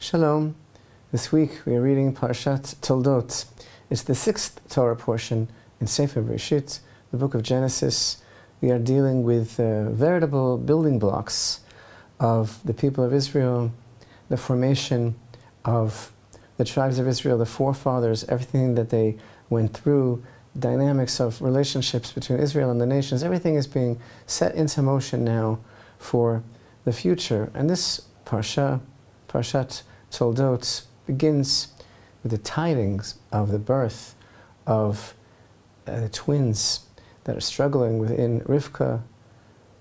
Shalom. This week we are reading Parashat Toldot. It's the 6th Torah portion in Sefer Bereshit, the book of Genesis. We are dealing with veritable building blocks of the people of Israel, the formation of the tribes of Israel, the forefathers, everything that they went through, dynamics of relationships between Israel and the nations. Everything is being set into motion now for the future. And this Parashat Toldot begins with the tidings of the birth of the twins that are struggling within Rivka,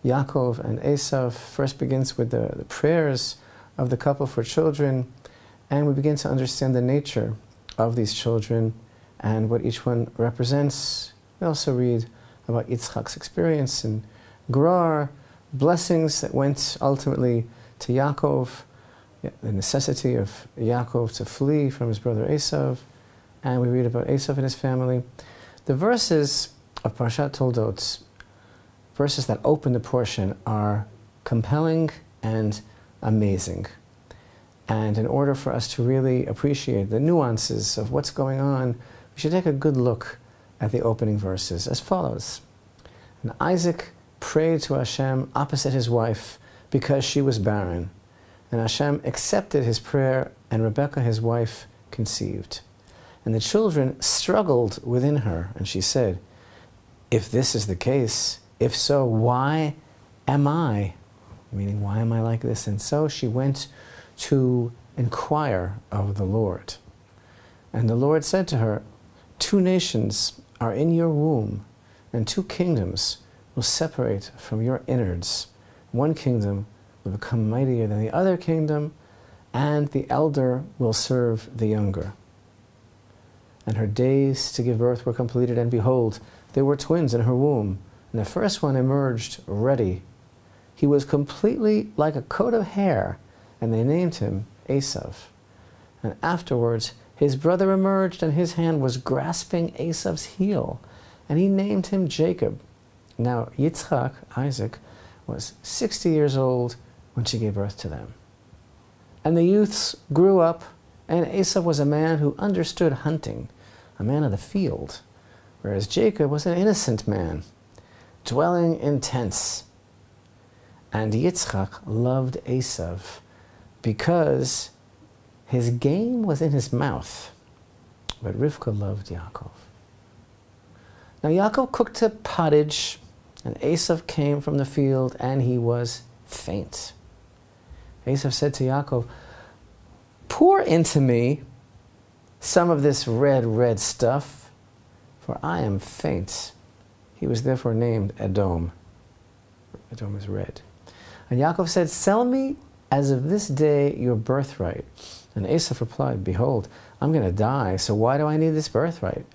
Jacob and Esav. First begins with the prayers of the couple for children, and we begin to understand the nature of these children and what each one represents. We also read about Yitzchak's experience in Gerar, blessings that went ultimately to Yaakov, the necessity of Yaakov to flee from his brother Esau, and we read about Esau and his family. The verses of Parashat Toldot, verses that open the portion, are compelling and amazing. And in order for us to really appreciate the nuances of what's going on, we should take a good look at the opening verses as follows. And Isaac prayed to Hashem opposite his wife because she was barren. And Hashem accepted his prayer, and Rebekah, his wife, conceived. And the children struggled within her, and she said, "If this is the case, if so, why am I?" Meaning, why am I like this? And so she went to inquire of the Lord. And the Lord said to her, "Two nations are in your womb, and two kingdoms will separate from your innards. One kingdom will become mightier than the other kingdom, and the elder will serve the younger." And her days to give birth were completed, and behold, there were twins in her womb. And the first one emerged ready. He was completely like a coat of hair, and they named him Esav. And afterwards, his brother emerged, and his hand was grasping Esav's heel, and he named him Jacob. Now Yitzchak, Isaac, was 60 years old when she gave birth to them. And the youths grew up, and Esau was a man who understood hunting, a man of the field, whereas Jacob was an innocent man, dwelling in tents. And Yitzchak loved Esav because his game was in his mouth, but Rivka loved Yaakov. Now Yaakov cooked a pottage, and Esav came from the field, and he was faint. Esau said to Yaakov, "Pour into me some of this red stuff, for I am faint." He was therefore named Edom. Edom is red. And Yaakov said, "Sell me as of this day your birthright." And Esau replied, "Behold, I'm going to die, so why do I need this birthright?"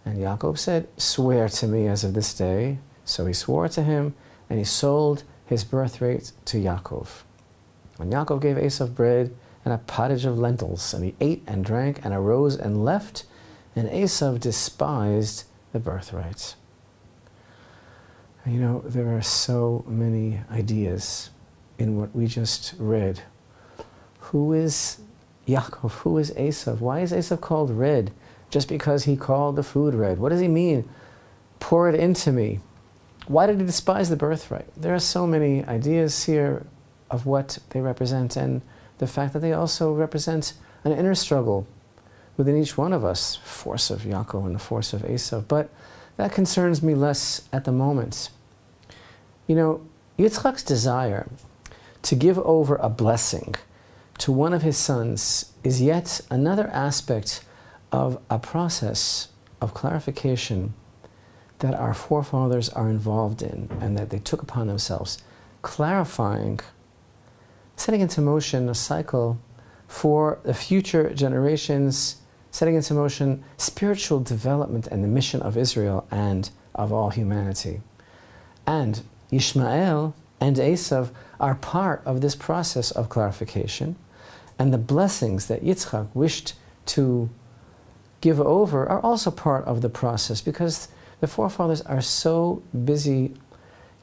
And Yaakov said, "Swear to me as of this day." So he swore to him, and he sold his birthright to Yaakov. And Yaakov gave Esau bread and a pottage of lentils, and he ate and drank and arose and left, and Esau despised the birthright. You know, there are so many ideas in what we just read. Who is Yaakov? Who is Esau? Why is Esau called red? Just because he called the food red. What does he mean? Pour it into me. Why did he despise the birthright? There are so many ideas here of what they represent, and the fact that they also represent an inner struggle within each one of us, force of Yaakov and the force of Esau. But that concerns me less at the moment. You know, Yitzchak's desire to give over a blessing to one of his sons is yet another aspect of a process of clarification that our forefathers are involved in and that they took upon themselves, clarifying, setting into motion a cycle for the future generations, setting into motion spiritual development and the mission of Israel and of all humanity. And Ishmael and Esav are part of this process of clarification, and the blessings that Yitzchak wished to give over are also part of the process, because the forefathers are so busy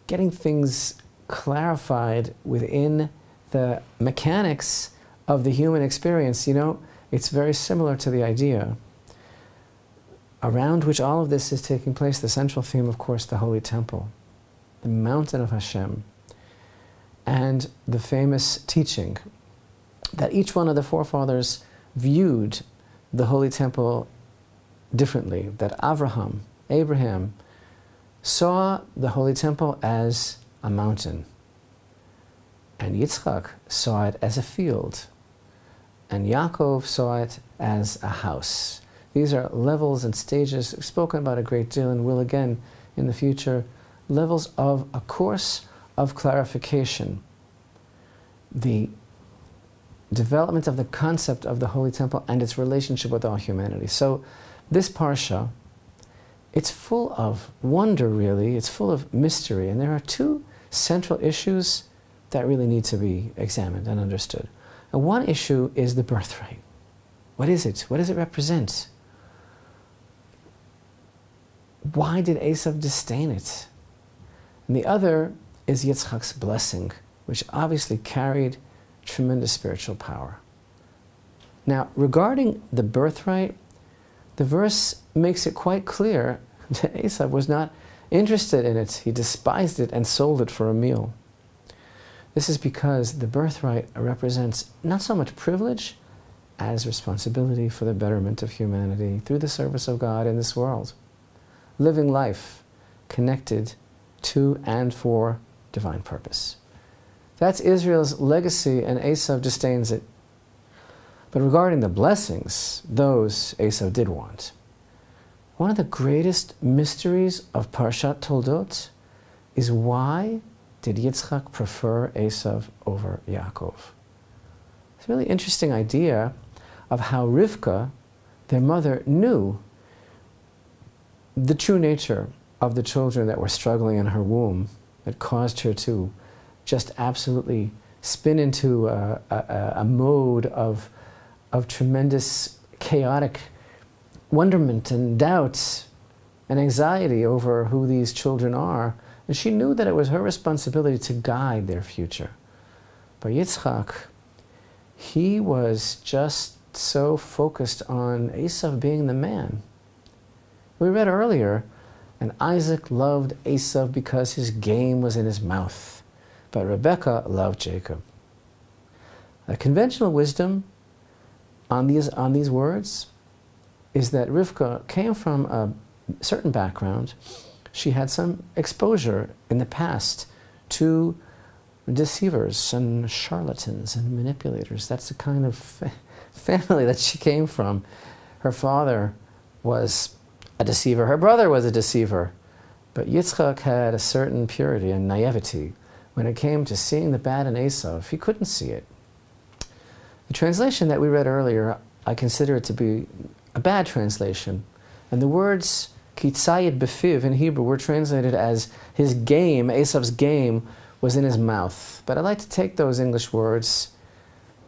getting things clarified within the mechanics of the human experience, you know, it's very similar to the idea around which all of this is taking place. The central theme, of course, the Holy Temple, the mountain of Hashem, and the famous teaching that each one of the forefathers viewed the Holy Temple differently, that Abraham, saw the Holy Temple as a mountain, and Yitzchak saw it as a field, and Yaakov saw it as a house. These are levels and stages we've spoken about a great deal and will again in the future, levels of a course of clarification. The development of the concept of the Holy Temple and its relationship with all humanity. So this Parsha, it's full of wonder, really. It's full of mystery. And there are two central issues that really need to be examined and understood. And one issue is the birthright. What is it? What does it represent? Why did Esav disdain it? And the other is Yitzchak's blessing, which obviously carried tremendous spiritual power. Now, regarding the birthright, the verse makes it quite clear that Esav was not interested in it. He despised it and sold it for a meal. This is because the birthright represents not so much privilege as responsibility for the betterment of humanity through the service of God in this world. Living life connected to and for divine purpose. That's Israel's legacy, and Esav disdains it. But regarding the blessings, those Esav did want. One of the greatest mysteries of Parshat Toldot is why did Yitzchak prefer Esav over Yaakov? It's a really interesting idea of how Rivka, their mother, knew the true nature of the children that were struggling in her womb that caused her to just absolutely spin into a mode of tremendous chaotic wonderment and doubts and anxiety over who these children are. And she knew that it was her responsibility to guide their future. But Yitzchak, he was just so focused on Esav being the man. We read earlier, and Isaac loved Esav because his game was in his mouth, but Rebekah loved Jacob. A conventional wisdom on these words is that Rivka came from a certain background. She had some exposure in the past to deceivers and charlatans and manipulators. That's the kind of family that she came from. Her father was a deceiver. Her brother was a deceiver. But Yitzchak had a certain purity and naivety. When it came to seeing the bad in Esav, he couldn't see it. The translation that we read earlier, I consider it to be a bad translation. And the words kitzayit befiv in Hebrew were translated as his game, Esav's game, was in his mouth. But I'd like to take those English words,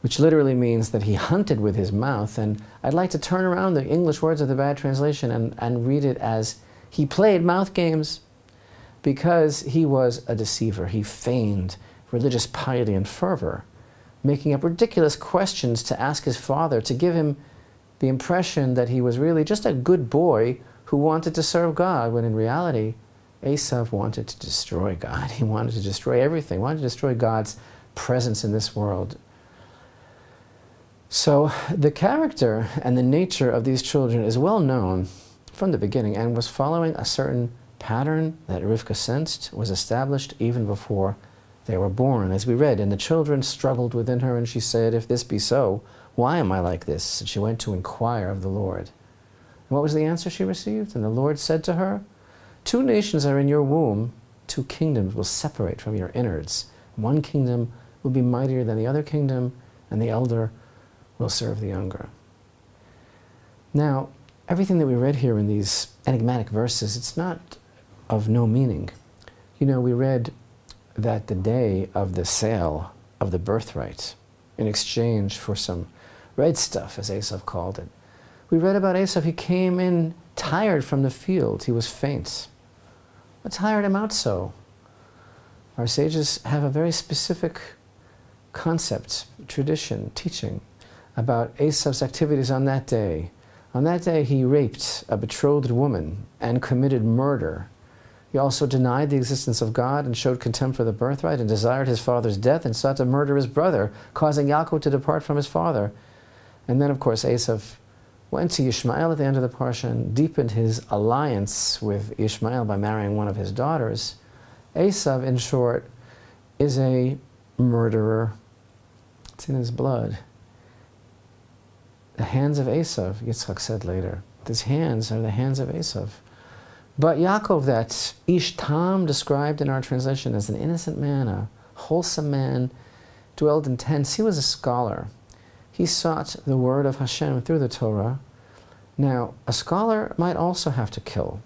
which literally means that he hunted with his mouth, and I'd like to turn around the English words of the bad translation and read it as he played mouth games because he was a deceiver. He feigned religious piety and fervor, making up ridiculous questions to ask his father to give him the impression that he was really just a good boy who wanted to serve God, when in reality, Esav wanted to destroy God. He wanted to destroy everything. He wanted to destroy God's presence in this world. So the character and the nature of these children is well known from the beginning and was following a certain pattern that Rivka sensed was established even before they were born. As we read, and the children struggled within her, and she said, "If this be so, why am I like this?" And she went to inquire of the Lord. And what was the answer she received? And the Lord said to her, "Two nations are in your womb, two kingdoms will separate from your innards. One kingdom will be mightier than the other kingdom, and the elder will serve the younger." Now, everything that we read here in these enigmatic verses, it's not of no meaning. You know, we read that the day of the sale of the birthright, in exchange for some red stuff, as Esav called it, we read about Esav. He came in tired from the field. He was faint. What tired him out so? Our sages have a very specific concept, tradition, teaching about Esav's activities on that day. On that day, he raped a betrothed woman and committed murder. He also denied the existence of God and showed contempt for the birthright and desired his father's death and sought to murder his brother, causing Yaakov to depart from his father. And then, of course, Esav went to Ishmael at the end of the parsha and deepened his alliance with Ishmael by marrying one of his daughters. Esav, in short, is a murderer. It's in his blood. The hands of Esav, Yitzchak said later. His hands are the hands of Esav. But Yaakov, that Ish Tam described in our translation as an innocent man, a wholesome man, dwelled in tents. He was a scholar. He sought the word of Hashem through the Torah. Now, a scholar might also have to kill.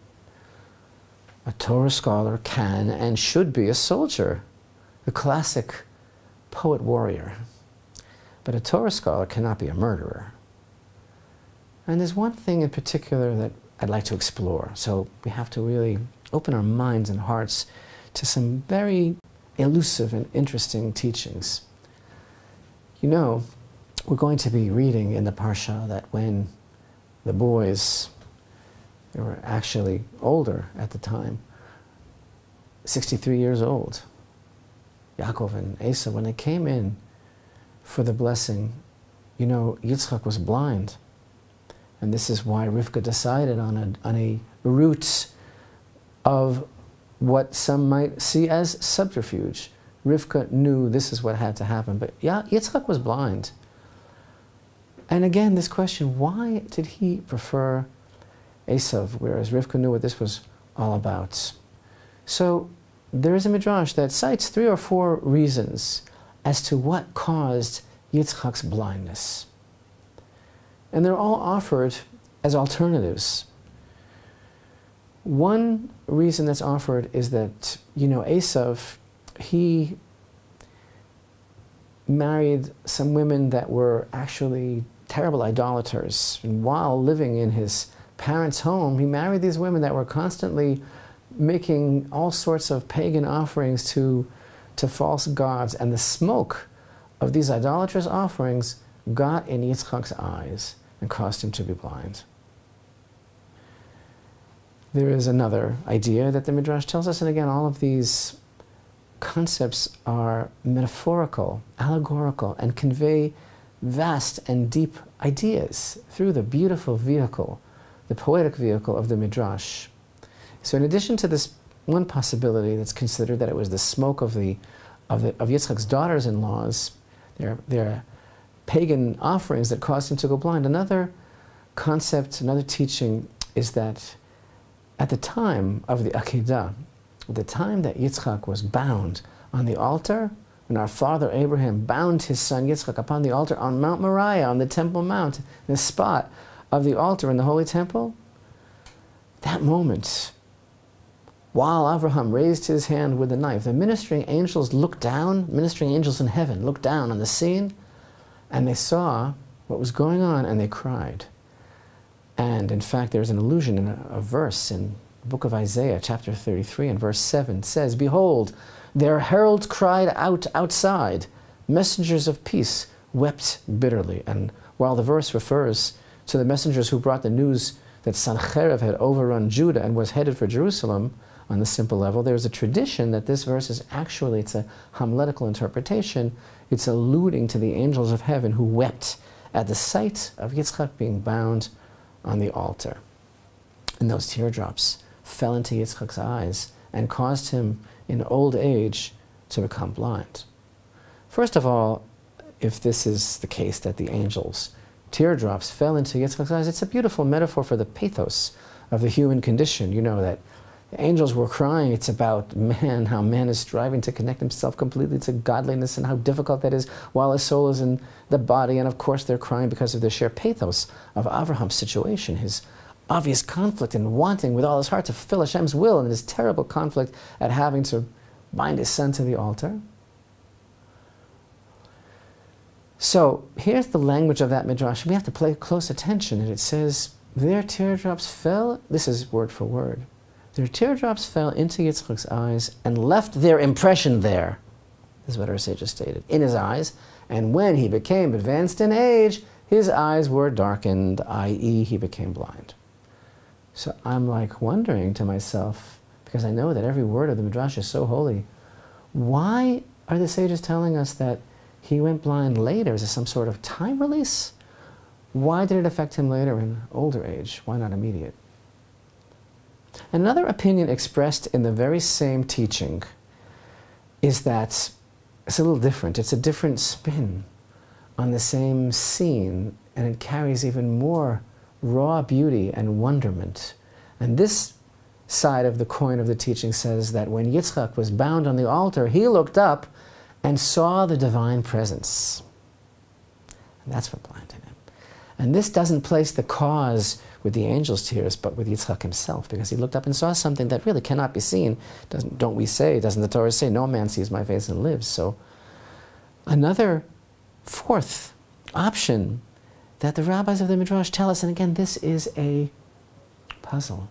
A Torah scholar can and should be a soldier, the classic poet-warrior. But a Torah scholar cannot be a murderer. And there's one thing in particular that I'd like to explore. So we have to really open our minds and hearts to some very elusive and interesting teachings. You know, we're going to be reading in the Parsha that when the boys, they were actually older at the time, 63 years old, Yaakov and Esau, when they came in for the blessing, you know, Yitzchak was blind. And this is why Rivka decided on a route of what some might see as subterfuge. Rivka knew this is what had to happen, but Yitzchak was blind. And again, this question, why did he prefer Esav, whereas Rivka knew what this was all about? So there is a midrash that cites 3 or 4 reasons as to what caused Yitzchak's blindness. And they're all offered as alternatives. One reason that's offered is that, you know, Esav, he married some women that were actually terrible idolaters. And while living in his parents' home, he married these women that were constantly making all sorts of pagan offerings to false gods. And the smoke of these idolatrous offerings got in Yitzchak's eyes and caused him to be blind. There is another idea that the Midrash tells us, and again, all of these concepts are metaphorical, allegorical, and convey vast and deep ideas through the beautiful vehicle, the poetic vehicle of the Midrash. So in addition to this one possibility that's considered that it was the smoke of Yitzchak's daughters-in-laws, their pagan offerings that caused him to go blind. Another concept, another teaching is that at the time of the Akedah, the time that Yitzchak was bound on the altar, when our father Abraham bound his son Yitzchak upon the altar on Mount Moriah, on the Temple Mount, the spot of the altar in the Holy Temple, that moment, while Abraham raised his hand with the knife, the ministering angels looked down, ministering angels in heaven looked down on the scene, and they saw what was going on, and they cried. And in fact, there's an allusion in a verse in the book of Isaiah, chapter 33, and verse 7 says, "Behold, their heralds cried out outside, messengers of peace wept bitterly." And while the verse refers to the messengers who brought the news that Sancherib had overrun Judah and was headed for Jerusalem, on the simple level, there's a tradition that this verse is actually, it's a homiletical interpretation. It's alluding to the angels of heaven who wept at the sight of Yitzchak being bound on the altar. And those teardrops fell into Yitzchak's eyes and caused him in old age to become blind. First of all, if this is the case that the angels' teardrops fell into Yitzchak's eyes, it's a beautiful metaphor for the pathos of the human condition. You know that the angels were crying. It's about man, how man is striving to connect himself completely to godliness and how difficult that is while his soul is in the body. And of course they're crying because of the sheer pathos of Abraham's situation, his obvious conflict and wanting with all his heart to fulfill Hashem's will, and his terrible conflict at having to bind his son to the altar. So here's the language of that midrash. We have to pay close attention, and it says, their teardrops fell, this is word for word, their teardrops fell into Yitzchak's eyes and left their impression there. This is what our sages stated. In his eyes, and when he became advanced in age, his eyes were darkened, i.e. he became blind. So I'm like wondering to myself, because I know that every word of the Midrash is so holy, why are the sages telling us that he went blind later? Is this some sort of time release? Why did it affect him later in older age? Why not immediate? Another opinion expressed in the very same teaching is that it's a little different. It's a different spin on the same scene, and it carries even more raw beauty and wonderment. And this side of the coin of the teaching says that when Yitzchak was bound on the altar, he looked up and saw the divine presence. And that's what blinded him. And this doesn't place the cause with the angel's tears, but with Yitzchak himself, because he looked up and saw something that really cannot be seen. Don't we say, doesn't the Torah say, no man sees my face and lives? So another fourth option that the rabbis of the Midrash tell us, and again, this is a puzzle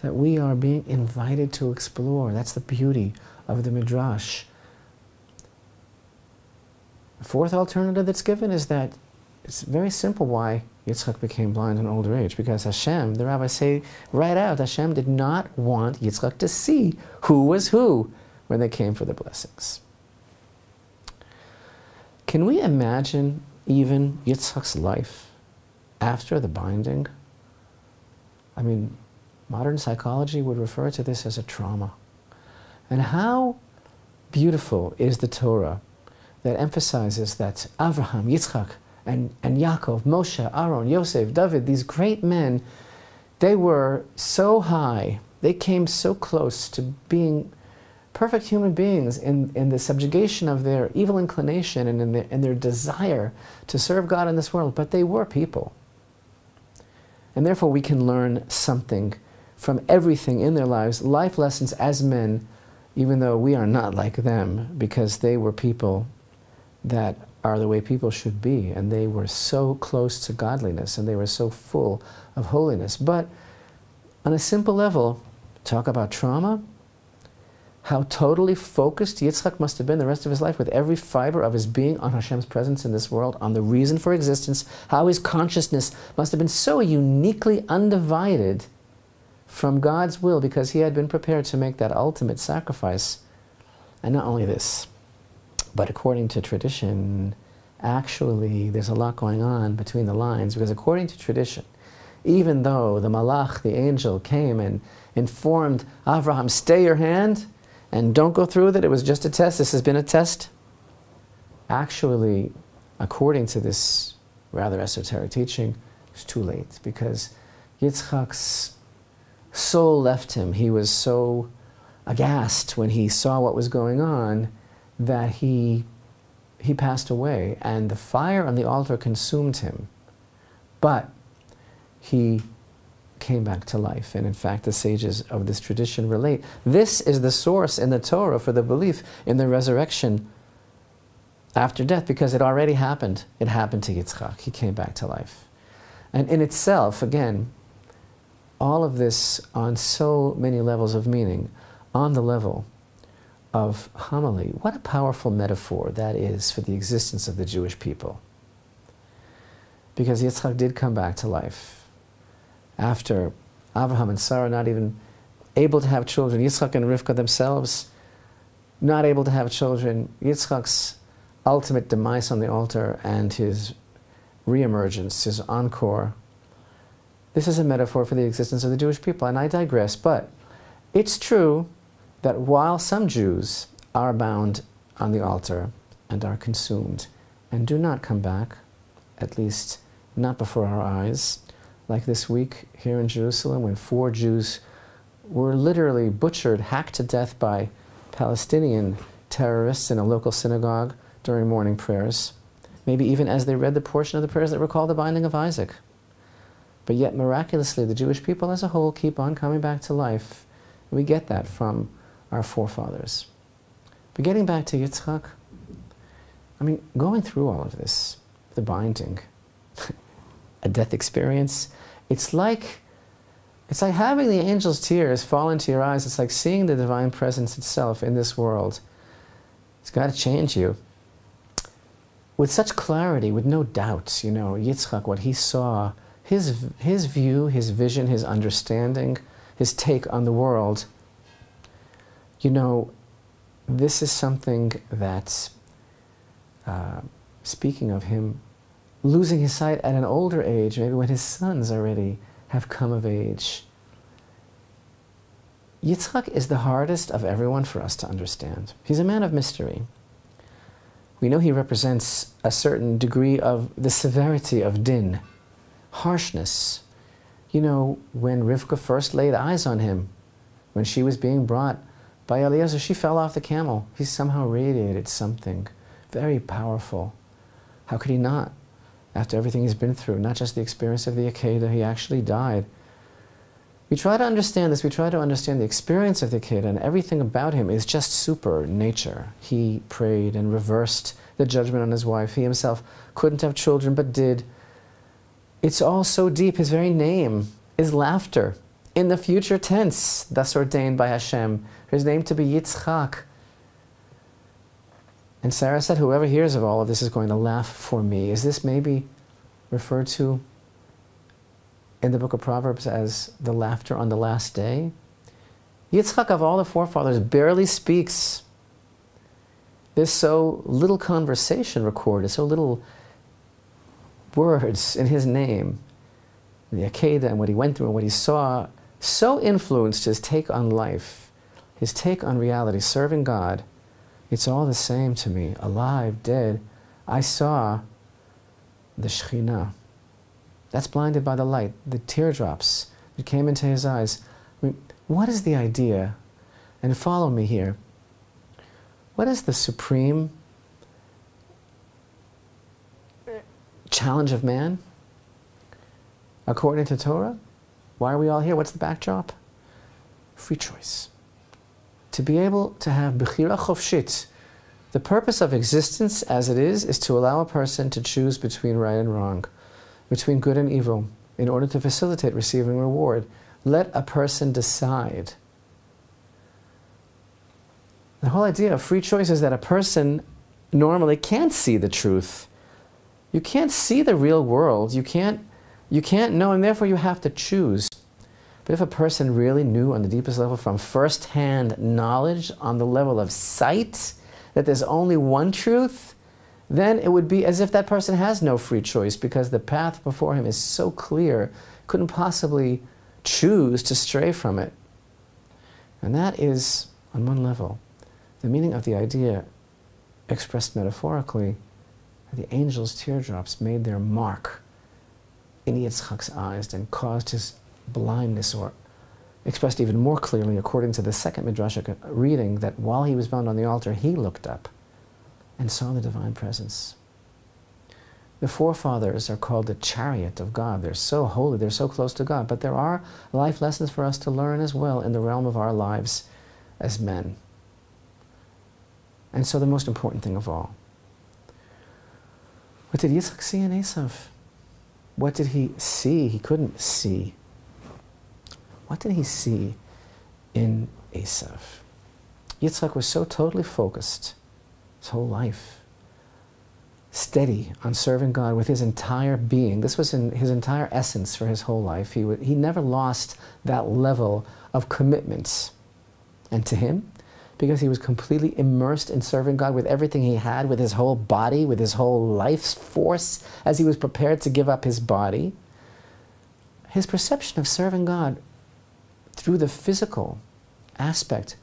that we are being invited to explore. That's the beauty of the Midrash. The fourth alternative that's given is that it's very simple why Yitzchak became blind in older age, because Hashem, the rabbis say right out, Hashem did not want Yitzchak to see who was who when they came for the blessings. Can we imagine even Yitzchak's life after the binding? I mean, modern psychology would refer to this as a trauma. And how beautiful is the Torah that emphasizes that Avraham, Yitzchak, and Yaakov, Moshe, Aaron, Yosef, David, these great men, they were so high, they came so close to being perfect human beings in the subjugation of their evil inclination and in their desire to serve God in this world, but they were people. And therefore we can learn something from everything in their lives, life lessons as men, even though we are not like them, because they were people that are the way people should be, and they were so close to godliness, and they were so full of holiness. But on a simple level, talk about trauma, how totally focused Yitzchak must have been the rest of his life with every fiber of his being on Hashem's presence in this world, on the reason for existence, how his consciousness must have been so uniquely undivided from God's will because he had been prepared to make that ultimate sacrifice. And not only this, but according to tradition, actually there's a lot going on between the lines, because according to tradition, even though the malach, the angel, came and informed Avraham, stay your hand and don't go through with it, it was just a test, this has been a test. Actually, according to this rather esoteric teaching, it's too late, because Yitzchak's soul left him. He was so aghast when he saw what was going on that he passed away, and the fire on the altar consumed him. But he came back to life, and in fact the sages of this tradition relate. This is the source in the Torah for the belief in the resurrection after death, because it already happened. It happened to Yitzchak. He came back to life. And in itself, again, all of this on so many levels of meaning, on the level of homily, what a powerful metaphor that is for the existence of the Jewish people. Because Yitzchak did come back to life after Abraham and Sarah not even able to have children, Yitzchak and Rivka themselves not able to have children, Yitzchak's ultimate demise on the altar and his reemergence, his encore. This is a metaphor for the existence of the Jewish people, and I digress, but it's true that while some Jews are bound on the altar and are consumed and do not come back, at least not before our eyes, like this week here in Jerusalem when 4 Jews were literally butchered, hacked to death by Palestinian terrorists in a local synagogue during morning prayers, maybe even as they read the portion of the prayers that recall the binding of Isaac. But yet miraculously the Jewish people as a whole keep on coming back to life. We get that from our forefathers. But getting back to Yitzchak, I mean, going through all of this, the binding, a death experience, it's like having the angel's tears fall into your eyes. It's like seeing the divine presence itself in this world. It's got to change you. With such clarity, with no doubts, you know, Yitzchak, what he saw, his view, his vision, his understanding, his take on the world, you know, this is something that's, speaking of him losing his sight at an older age, maybe when his sons already have come of age. Yitzchak is the hardest of everyone for us to understand. He's a man of mystery. We know he represents a certain degree of the severity of din, harshness. You know, when Rivka first laid eyes on him, when she was being brought by Eliezer, she fell off the camel. He somehow radiated something very powerful. How could he not? After everything he's been through, not just the experience of the Akedah, he actually died. We try to understand this, we try to understand the experience of the Akedah, and everything about him is just super nature. He prayed and reversed the judgment on his wife. He himself couldn't have children, but did. It's all so deep. His very name is laughter. In the future tense, thus ordained by Hashem, for his name to be Yitzchak. And Sarah said, whoever hears of all of this is going to laugh for me. Is this maybe referred to in the book of Proverbs as the laughter on the last day? Yitzchak, of all the forefathers, barely speaks. There's so little conversation recorded, so little words in his name. The Akedah and what he went through and what he saw so influenced his take on life, his take on reality, serving God. It's all the same to me, alive, dead. I saw the Shekhinah. That's blinded by the light, the teardrops that came into his eyes. I mean, what is the idea? And follow me here. What is the supreme challenge of man? According to Torah? Why are we all here? What's the backdrop? Free choice. To be able to have Bechira Chofshit. The purpose of existence as it is to allow a person to choose between right and wrong, between good and evil, in order to facilitate receiving reward. Let a person decide. The whole idea of free choice is that a person normally can't see the truth. You can't see the real world. You can't know, and therefore you have to choose. But if a person really knew on the deepest level from first-hand knowledge, on the level of sight, that there's only one truth, then it would be as if that person has no free choice, because the path before him is so clear, couldn't possibly choose to stray from it. And that is, on one level, the meaning of the idea expressed metaphorically, that the angel's teardrops made their mark in Yitzchak's eyes and caused his blindness, or expressed even more clearly according to the second Midrashic reading, that while he was bound on the altar, he looked up and saw the divine presence. The forefathers are called the chariot of God. They're so holy, they're so close to God, but there are life lessons for us to learn as well in the realm of our lives as men. And so the most important thing of all, what did Yitzchak see in Esav? What did he see? He couldn't see. What did he see in Esav? Yitzchak was so totally focused his whole life, steady on serving God with his entire being. This was in his entire essence for his whole life. He never lost that level of commitment. And to him, because he was completely immersed in serving God with everything he had, with his whole body, with his whole life's force, as he was prepared to give up his body, his perception of serving God through the physical aspect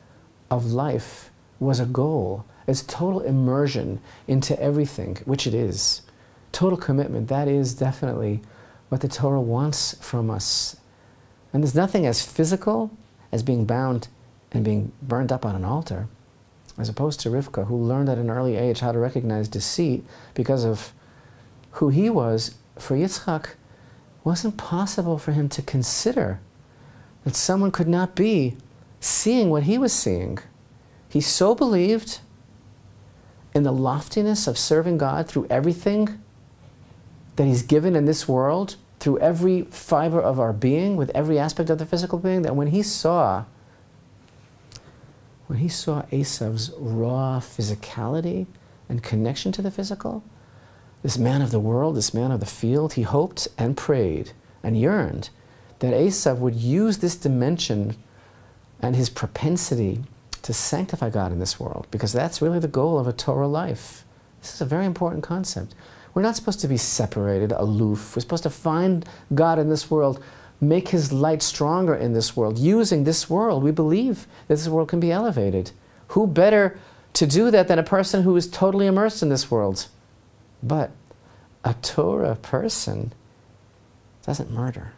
of life was a goal. It's total immersion into everything, which it is. Total commitment, that is definitely what the Torah wants from us. And there's nothing as physical as being bound and being burned up on an altar, as opposed to Rivka, who learned at an early age how to recognize deceit because of who he was. For Yitzchak, it wasn't possible for him to consider that someone could not be seeing what he was seeing. He so believed in the loftiness of serving God through everything that he's given in this world, through every fiber of our being, with every aspect of the physical being, that when he saw when he saw Esav's raw physicality and connection to the physical, this man of the world, this man of the field, he hoped and prayed and yearned that Esav would use this dimension and his propensity to sanctify God in this world, because that's really the goal of a Torah life. This is a very important concept. We're not supposed to be separated, aloof. We're supposed to find God in this world, make his light stronger in this world. Using this world, we believe that this world can be elevated. Who better to do that than a person who is totally immersed in this world? But a Torah person doesn't murder.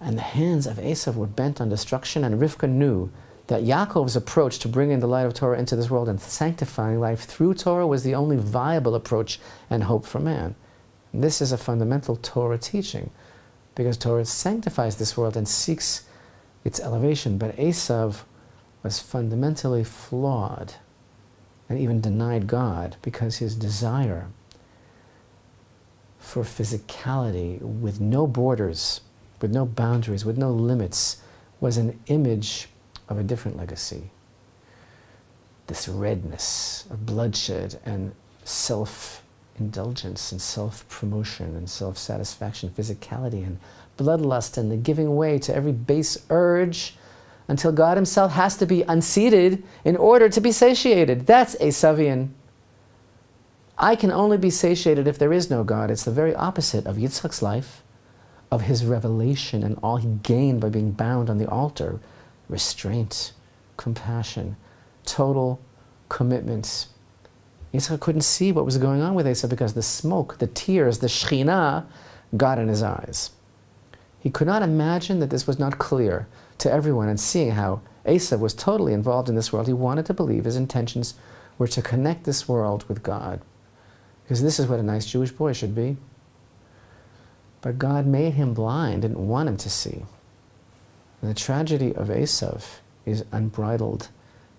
And the hands of Esav were bent on destruction, and Rivka knew that Yaakov's approach to bringing the light of Torah into this world and sanctifying life through Torah was the only viable approach and hope for man. And this is a fundamental Torah teaching, because Torah sanctifies this world and seeks its elevation. But Esav was fundamentally flawed and even denied God, because his desire for physicality with no borders, with no boundaries, with no limits, was an image of a different legacy. This redness of bloodshed and self-indulgence and self-promotion and self-satisfaction, physicality and bloodlust and the giving way to every base urge until God himself has to be unseated in order to be satiated. That's Esavian. I can only be satiated if there is no God. It's the very opposite of Yitzchak's life, of his revelation and all he gained by being bound on the altar. Restraint, compassion, total commitment. Yitzchak couldn't see what was going on with Esau because the smoke, the tears, the Shekhinah got in his eyes. He could not imagine that this was not clear to everyone, and seeing how Esau was totally involved in this world, he wanted to believe his intentions were to connect this world with God, because this is what a nice Jewish boy should be. But God made him blind, didn't want him to see. And the tragedy of Esav is unbridled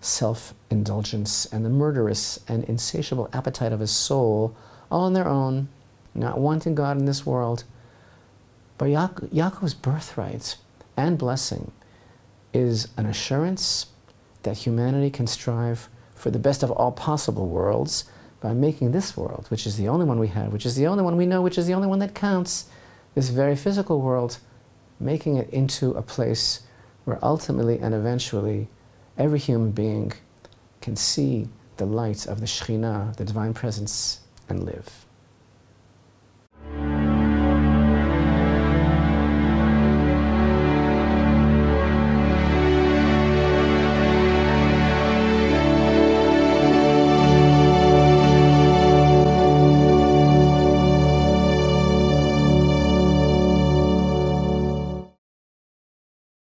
self-indulgence and the murderous and insatiable appetite of his soul, all on their own, not wanting God in this world. But Yaakov's birthright and blessing is an assurance that humanity can strive for the best of all possible worlds by making this world, which is the only one we have, which is the only one we know, which is the only one that counts, this very physical world, making it into a place where ultimately and eventually every human being can see the light of the Shekhinah, the divine presence, and live.